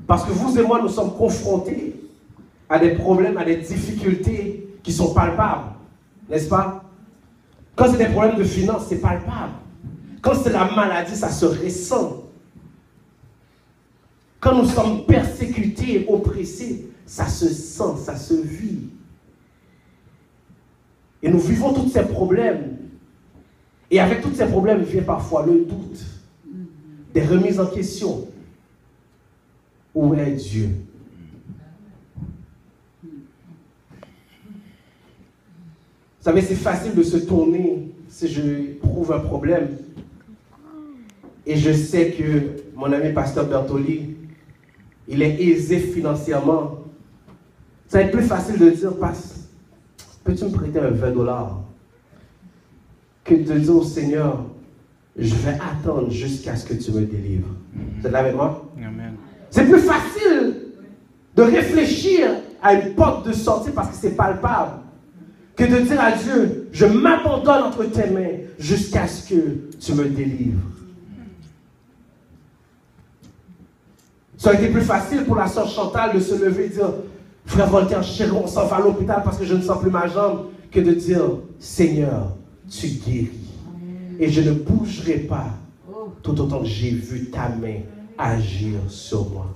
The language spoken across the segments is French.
Parce que vous et moi, nous sommes confrontés à des problèmes, à des difficultés qui sont palpables. N'est-ce pas? Quand c'est des problèmes de finances, c'est palpable. Quand c'est la maladie, ça se ressent. Quand nous sommes persécutés, oppressés, ça se sent, ça se vit. Et nous vivons tous ces problèmes. Et avec tous ces problèmes vient parfois le doute, des remises en question. Où est Dieu? Vous savez, c'est facile de se tourner si je trouve un problème. Et je sais que mon ami pasteur Bertoli, il est aisé financièrement. Ça va être plus facile de dire, peux-tu me prêter un $20 que de dire au Seigneur, je vais attendre jusqu'à ce que tu me délivres. Vous êtes là avec moi? Amen. C'est plus facile de réfléchir à une porte de sortie parce que c'est palpable que de dire à Dieu, je m'abandonne entre tes mains jusqu'à ce que tu me délivres. Ça aurait été plus facile pour la sœur Chantal de se lever et dire, frère Voltaire, chérie, on s'en va à l'hôpital parce que je ne sens plus ma jambe, que de dire, Seigneur, tu guéris. Et je ne bougerai pas tout autant que j'ai vu ta main agir sur moi.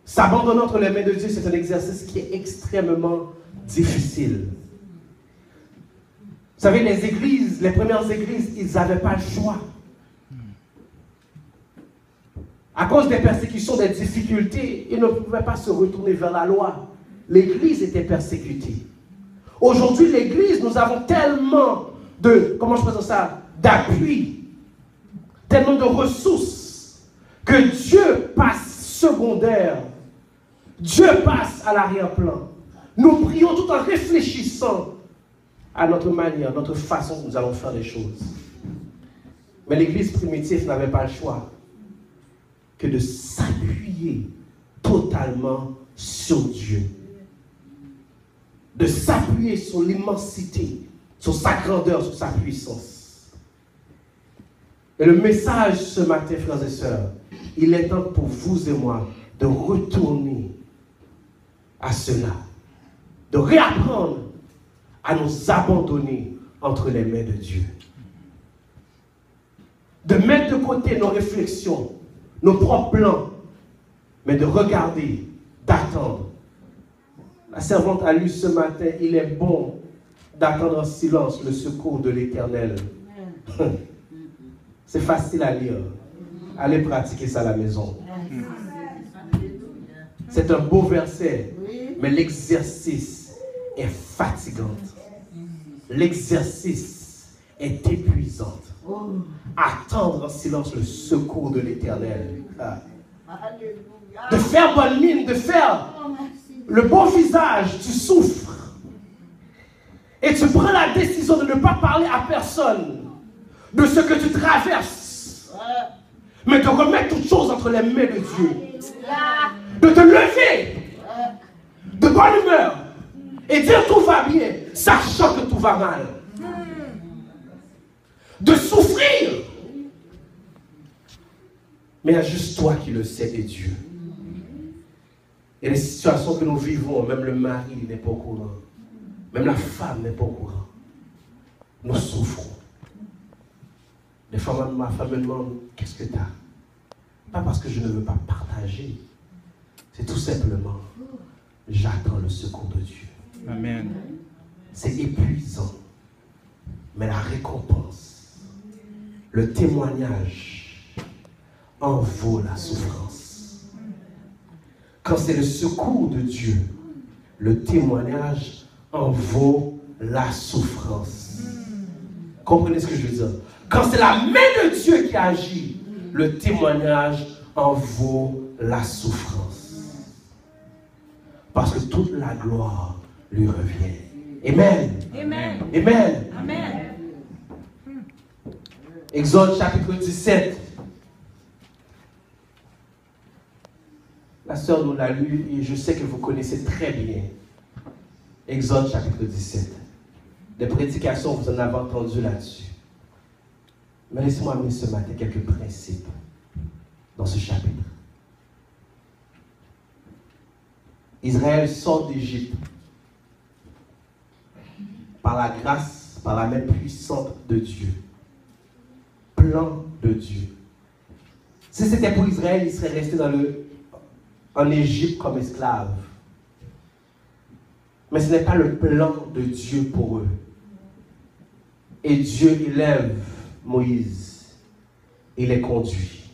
S'abandonner entre les mains de Dieu, c'est un exercice qui est extrêmement difficile. Vous savez, les églises, les premières églises, ils n'avaient pas le choix. À cause des persécutions, des difficultés, ils ne pouvaient pas se retourner vers la loi. L'église était persécutée. Aujourd'hui, l'église, nous avons tellement de, comment je présente ça, d'appui, tellement de ressources, que Dieu passe secondaire. Dieu passe à l'arrière-plan. Nous prions tout en réfléchissant à notre manière, notre façon dont nous allons faire les choses. Mais l'église primitive n'avait pas le choix que de s'appuyer totalement sur Dieu. De s'appuyer sur l'immensité, sur sa grandeur, sur sa puissance. Et le message ce matin, frères et sœurs, il est temps pour vous et moi de retourner à cela, de réapprendre à nous abandonner entre les mains de Dieu. De mettre de côté nos réflexions, nos propres plans, mais de regarder, d'attendre. La servante a lu ce matin, il est bon d'attendre en silence le secours de l'Éternel. C'est facile à lire. Allez pratiquer ça à la maison. C'est un beau verset, mais l'exercice est fatigant. L'exercice est épuisant. Attendre en silence le secours de l'Éternel. De faire bonne mine, de faire le bon visage, tu souffres. Et tu prends la décision de ne pas parler à personne de ce que tu traverses, mais de remettre toutes choses entre les mains de Dieu. De te lever de bonne humeur et dire tout va bien, sachant que tout va mal. De souffrir. Mais il y a juste toi qui le sais et Dieu. Et les situations que nous vivons, même le mari n'est pas au courant. Même la femme n'est pas au courant. Nous souffrons. Des fois, ma femme me demande, qu'est-ce que tu as? Pas parce que je ne veux pas partager. C'est tout simplement, j'attends le secours de Dieu. Amen. C'est épuisant. Mais la récompense, le témoignage en vaut la souffrance. Quand c'est le secours de Dieu, le témoignage en vaut la souffrance. Comprenez ce que je veux dire? Quand c'est la main de Dieu qui agit, le témoignage en vaut la souffrance. Parce que toute la gloire lui revient. Amen. Amen. Amen. Amen. Exode chapitre 17. La sœur nous l'a lu et je sais que vous connaissez très bien. Exode chapitre 17. Des prédications, vous en avez entendu là-dessus. Mais laissez-moi amener ce matin quelques principes dans ce chapitre. Israël sort d'Égypte par la grâce, par la main puissante de Dieu. Plan de Dieu. Si c'était pour Israël, il serait resté en Égypte comme esclave. Mais ce n'est pas le plan de Dieu pour eux. Et Dieu élève Moïse. Il les conduit.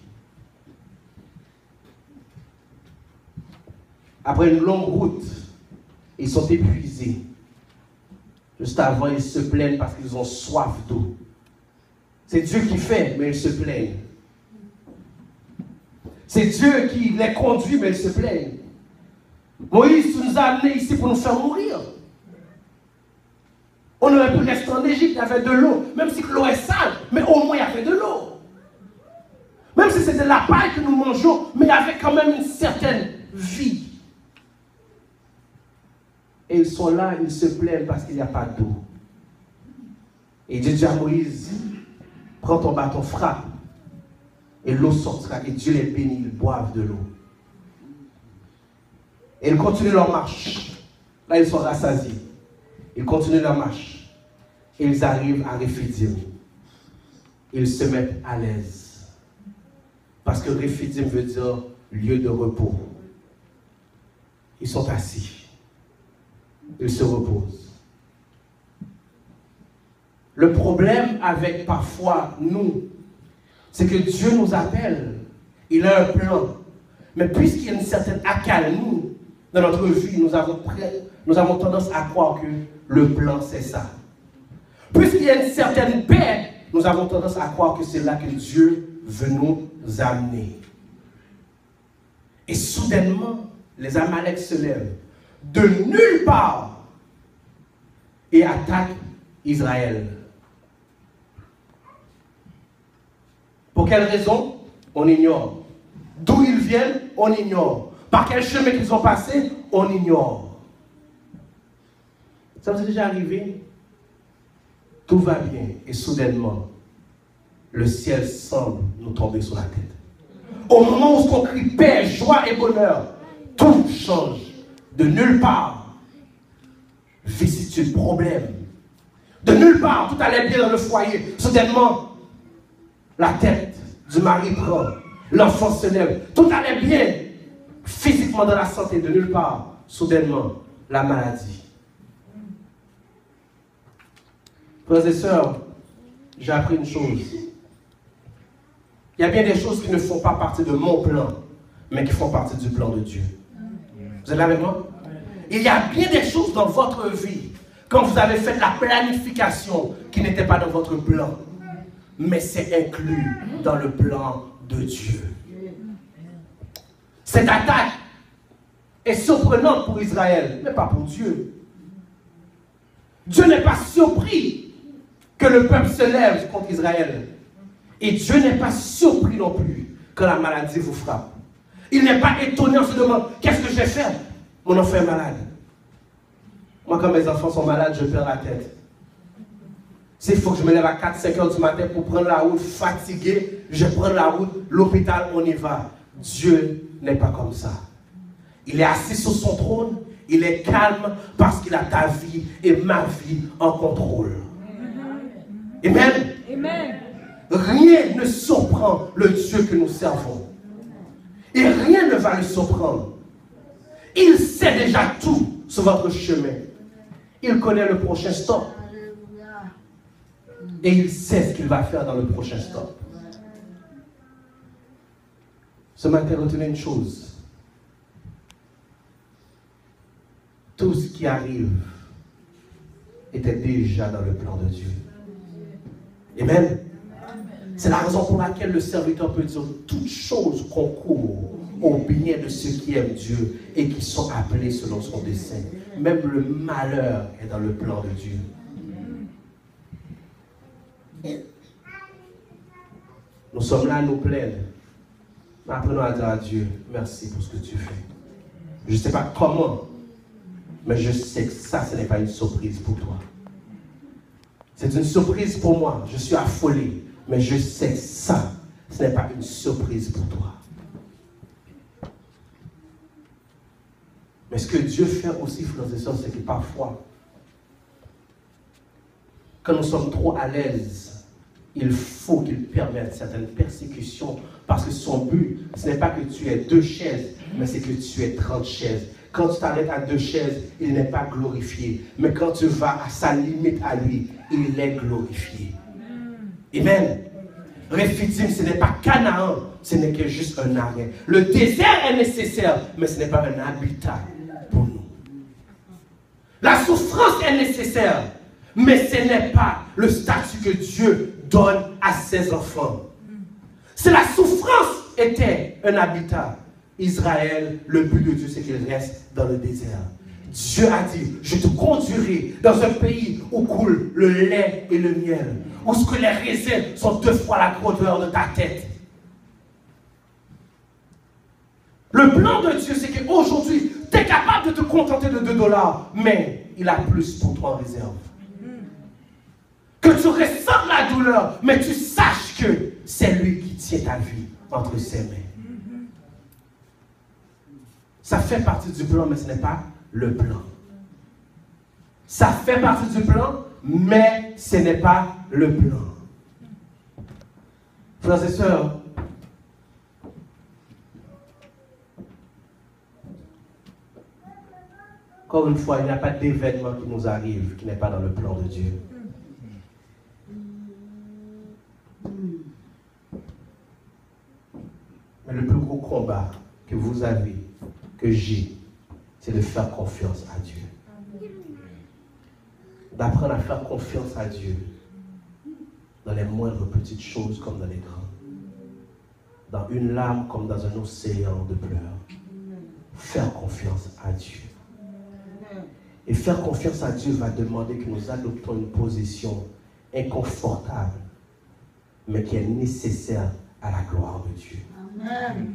Après une longue route, ils sont épuisés. Juste avant, ils se plaignent parce qu'ils ont soif d'eau. C'est Dieu qui fait, mais ils se plaignent. C'est Dieu qui les conduit, mais ils se plaignent. Moïse, tu nous as amenés ici pour nous faire mourir. On aurait pu rester en Égypte, il y avait de l'eau. Même si l'eau est sale, mais au moins il y avait de l'eau. Même si c'était la paille que nous mangeons, mais il y avait quand même une certaine vie. Et ils sont là, ils se plaignent parce qu'il n'y a pas d'eau. Et Dieu dit à Moïse, prends ton bâton, frappe, et l'eau sortira, et Dieu les bénit, ils boivent de l'eau. Et ils continuent leur marche. Là, ils sont rassasiés. Ils continuent leur marche. Et ils arrivent à Rephidim. Ils se mettent à l'aise. Parce que Rephidim veut dire lieu de repos. Ils sont assis. Ils se reposent. Le problème avec parfois nous, c'est que Dieu nous appelle. Il a un plan. Mais puisqu'il y a une certaine accalmie dans notre vie, nous avons tendance à croire que le plan, c'est ça. Puisqu'il y a une certaine paix, nous avons tendance à croire que c'est là que Dieu veut nous amener. Et soudainement, les Amaleks se lèvent de nulle part et attaquent Israël. Pour quelle raison? On ignore. D'où ils viennent? On ignore. Par quel chemin qu'ils ont passé? On ignore. Ça vous est déjà arrivé? Tout va bien et soudainement, le ciel semble nous tomber sur la tête. Au moment où on crie paix, joie et bonheur, tout change. De nulle part, vicissitude, problème. De nulle part, tout allait bien dans le foyer. Soudainement, la tête du mari prend, l'enfant se lève. Tout allait bien physiquement dans la santé. De nulle part, soudainement, la maladie. Frères et sœurs, j'ai appris une chose. Il y a bien des choses qui ne font pas partie de mon plan, mais qui font partie du plan de Dieu. Vous êtes là avec moi? Il y a bien des choses dans votre vie, quand vous avez fait la planification, qui n'étaient pas dans votre plan, mais c'est inclus dans le plan de Dieu. Cette attaque est surprenante pour Israël, mais pas pour Dieu. Dieu n'est pas surpris que le peuple se lève contre Israël. Et Dieu n'est pas surpris non plus quand la maladie vous frappe. Il n'est pas étonné en se demandant, qu'est-ce que je vais faire? Mon enfant est malade. Moi, quand mes enfants sont malades, je perds la tête. S'il faut que je me lève à 4-5 heures du matin pour prendre la route, fatigué, je prends la route, l'hôpital, on y va. Dieu n'est pas comme ça. Il est assis sur son trône, il est calme parce qu'il a ta vie et ma vie en contrôle. Amen. Amen. Rien ne surprend le Dieu que nous servons. Et rien ne va le surprendre. Il sait déjà tout sur votre chemin. Il connaît le prochain stop. Et il sait ce qu'il va faire dans le prochain stop. Ce matin, retenez une chose. Tout ce qui arrive était déjà dans le plan de Dieu. Amen. C'est la raison pour laquelle le serviteur peut dire toutes choses concourent au bien de ceux qui aiment Dieu et qui sont appelés selon son dessein. Même le malheur est dans le plan de Dieu. Nous sommes là à nous plaindre. Mais apprenons à dire à Dieu, merci pour ce que tu fais. Je ne sais pas comment, mais je sais que ça, ce n'est pas une surprise pour toi. C'est une surprise pour moi. Je suis affolé. Mais je sais que ça, ce n'est pas une surprise pour toi. Mais Mais ce que Dieu fait aussi, frères et sœurs, c'est que parfois, quand nous sommes trop à l'aise, il faut qu'il permette certaines persécutions, parce que son but, ce n'est pas que tu aies 2 chaises, mais c'est que tu aies 30 chaises. Quand tu t'arrêtes à 2 chaises, il n'est pas glorifié. Mais quand tu vas à sa limite à lui, il est glorifié. Amen. Rephidim, ce n'est pas Canaan, ce n'est que juste un arrêt. Le désert est nécessaire, mais ce n'est pas un habitat pour nous. La souffrance est nécessaire, mais ce n'est pas le statut que Dieu donne à ses enfants. Si la souffrance était un habitat, Israël, le but de Dieu, c'est qu'il reste dans le désert. Dieu a dit, je te conduirai dans un pays où coule le lait et le miel, où ce que les raisins sont 2 fois la grandeur de ta tête. Le plan de Dieu, c'est qu'aujourd'hui, tu es capable de te contenter de $2, mais il a plus pour toi en réserve. Que tu ressentes la douleur, mais tu saches que c'est lui qui tient ta vie entre ses mains. Ça fait partie du plan, mais ce n'est pas le plan. Ça fait partie du plan, mais ce n'est pas le plan. Frères et sœurs, encore une fois, il n'y a pas d'événement qui nous arrive qui n'est pas dans le plan de Dieu. Mais le plus gros combat que vous avez, que j'ai, c'est de faire confiance à Dieu. D'apprendre à faire confiance à Dieu dans les moindres petites choses comme dans les grandes. Dans une larme comme dans un océan de pleurs. Faire confiance à Dieu. Et faire confiance à Dieu va demander que nous adoptons une position inconfortable, mais qui est nécessaire à la gloire de Dieu. Amen.